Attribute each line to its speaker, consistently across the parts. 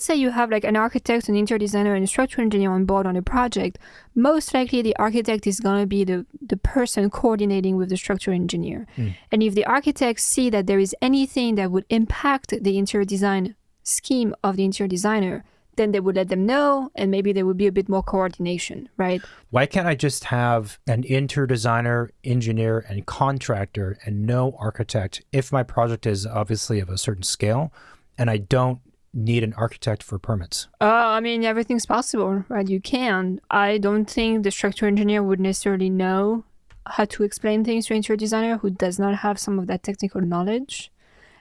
Speaker 1: let's say you have like an architect, an interior designer, and a structural engineer on board on a project, most likely the architect is going to be the person coordinating with the structural engineer. And if the architects see that there is anything that would impact the interior design scheme of the interior designer, then they would let them know, and maybe there would be a bit more coordination, right?
Speaker 2: Why can't I just have an interior designer, engineer, and contractor and no architect if my project is obviously of a certain scale and I don't need an architect for permits?
Speaker 1: I mean, everything's possible, right? You can. I don't think the structural engineer would necessarily know how to explain things to an interior designer who does not have some of that technical knowledge.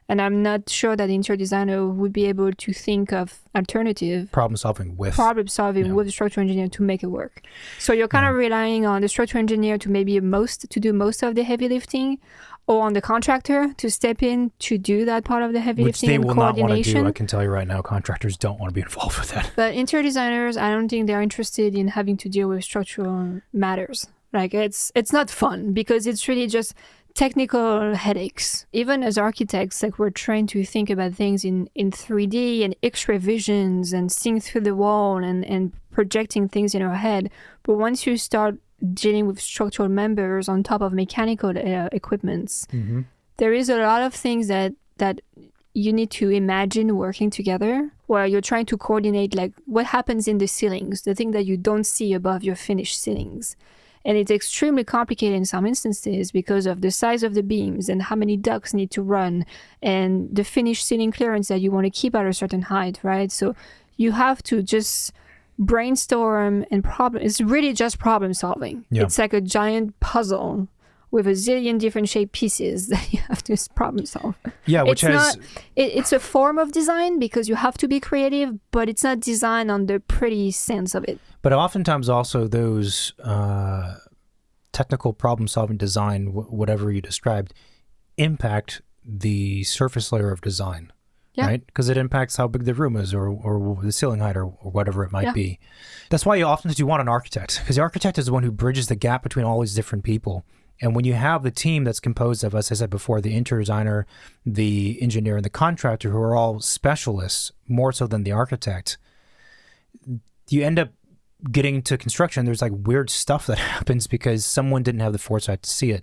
Speaker 1: And I'm not sure that the interior designer would be able to think of alternative
Speaker 2: Problem solving with
Speaker 1: the structural engineer to make it work. So you're kind of relying on the structural engineer to do most of the heavy lifting, or on the contractor to step in to do that part of the heavy
Speaker 2: which
Speaker 1: lifting
Speaker 2: they
Speaker 1: and
Speaker 2: will not want to do.
Speaker 1: coordination.
Speaker 2: I can tell you right now, contractors don't want to be involved with that.
Speaker 1: But interior designers, I don't think they're interested in having to deal with structural matters. Like it's not fun because it's really just technical headaches. Even as architects, like we're trying to think about things in 3D and X-ray visions and seeing through the wall and projecting things in our head. But once you start dealing with structural members on top of mechanical equipments, there is a lot of things that you need to imagine working together, where you're trying to coordinate like what happens in the ceilings, the thing that you don't see above your finished ceilings. And it's extremely complicated in some instances because of the size of the beams and how many ducts need to run and the finished ceiling clearance that you want to keep at a certain height, right? So you have to just brainstorm and it's really just problem solving.
Speaker 2: Yeah.
Speaker 1: It's like a giant puzzle with a zillion different shaped pieces that you have to problem solve.
Speaker 2: Yeah,
Speaker 1: It's a form of design because you have to be creative, but it's not design on the pretty sense of it.
Speaker 2: But oftentimes also those technical problem-solving design, whatever you described, impact the surface layer of design, right? Because it impacts how big the room is or the ceiling height or whatever it might be. That's why you often do want an architect, because the architect is the one who bridges the gap between all these different people. And when you have the team that's composed of, as I said before, the interior designer, the engineer, and the contractor, who are all specialists, more so than the architect, you end up getting to construction. There's like weird stuff that happens because someone didn't have the foresight to see it.